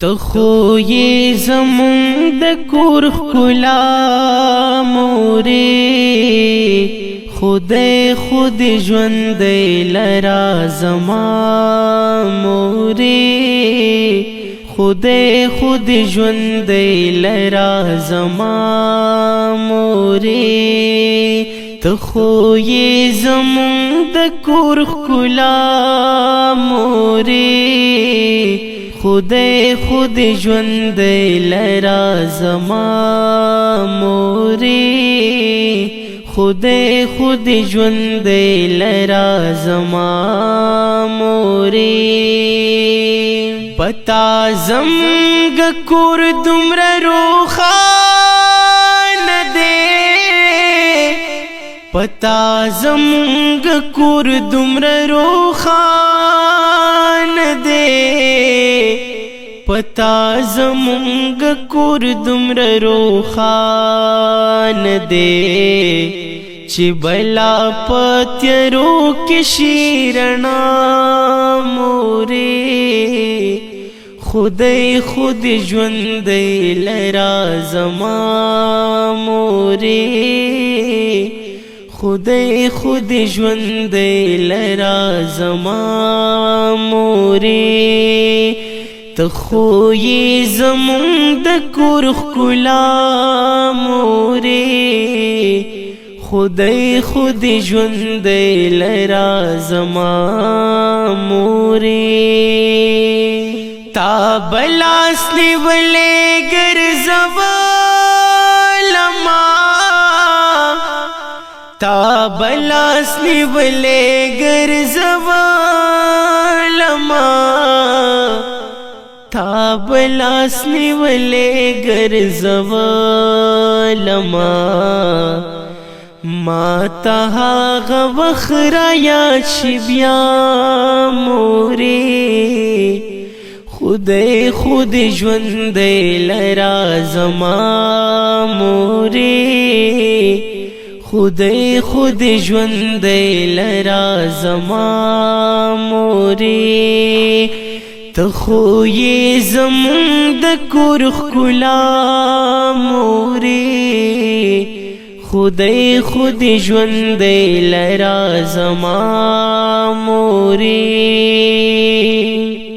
تخو یہ زمون د کور ښکلا مورې خدای خود ژوندی لرا زما مورې خدای خود ژوندی لرا زما مورې تخو یہ زمون د کور ښکلا مورې خدای خود ژوندی لرا زما مورې خدای خود ژوندی لرا زما مورې پتا زمګ کور دومره روښانه دی پتا زمګ کور دومره روښانه دی پتا زمونږ کور دومره روښانه دی چې بلا په تیارو کې شي رڼا مورې خدای خود ژوندی لرا زما مورې خدای خود ژوندی لرا زما مورې تخو یہ زمون د کور ښکلا مورې خدای خود ژوندی لرا زما مورې تا بلاس نیولې ګرځولما تا بلاس نیولې ګرځولما تا بلاس نیولې ګرځولما ما ته هغه وخت رایاد شي بیا مورې خدای خود ژوندی لرا زما مورې خدای خود ژوندی لرا زما مورې تخو یہ زمون د کور ښکلا مورې خدای خود ژوندی لرا زما مورې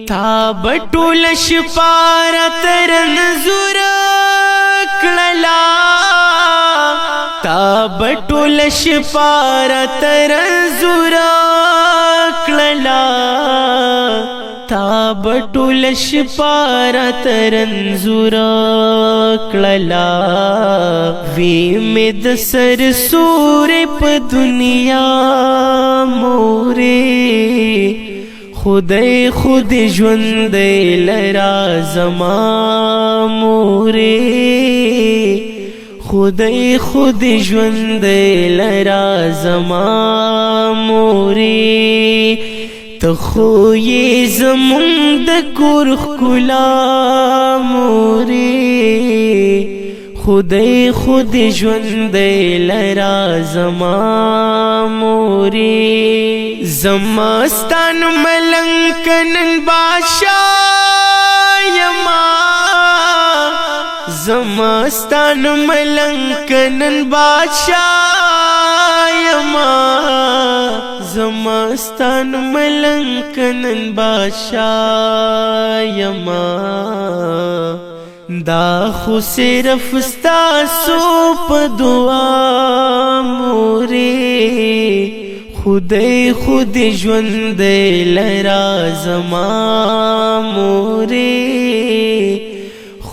تا بټول شپه راته رنځور کړلا تا بټول شپه راته رنځور کړلا تا بټول شپه راته رنځور کړلا وی مې د سر سورې په دنیا مورې خدای خود ژوندی لرا زما مورې خدای خود ژوندی لرا زما مورې تخو یہ زمون د کور ښکلا مورې خدای خود ژوندی لرا زما مورې زما ستان ملنګ نن بادشاه یما زما ستان ملنګ نن بادشاه یما زما ستان ملنګ نن بادشاه یما دا خو صرف ستاسو په دعا مورې خدای خود ژوندی لرا زما مورې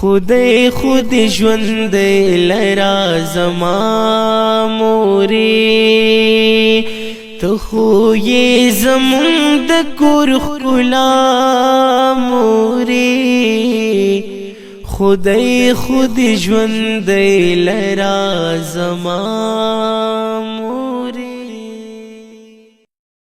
خدای خود ژوندی لرا زما مورې تخو یہ زمون د کور ښکلا مورې خدای خود ژوندی لرا زما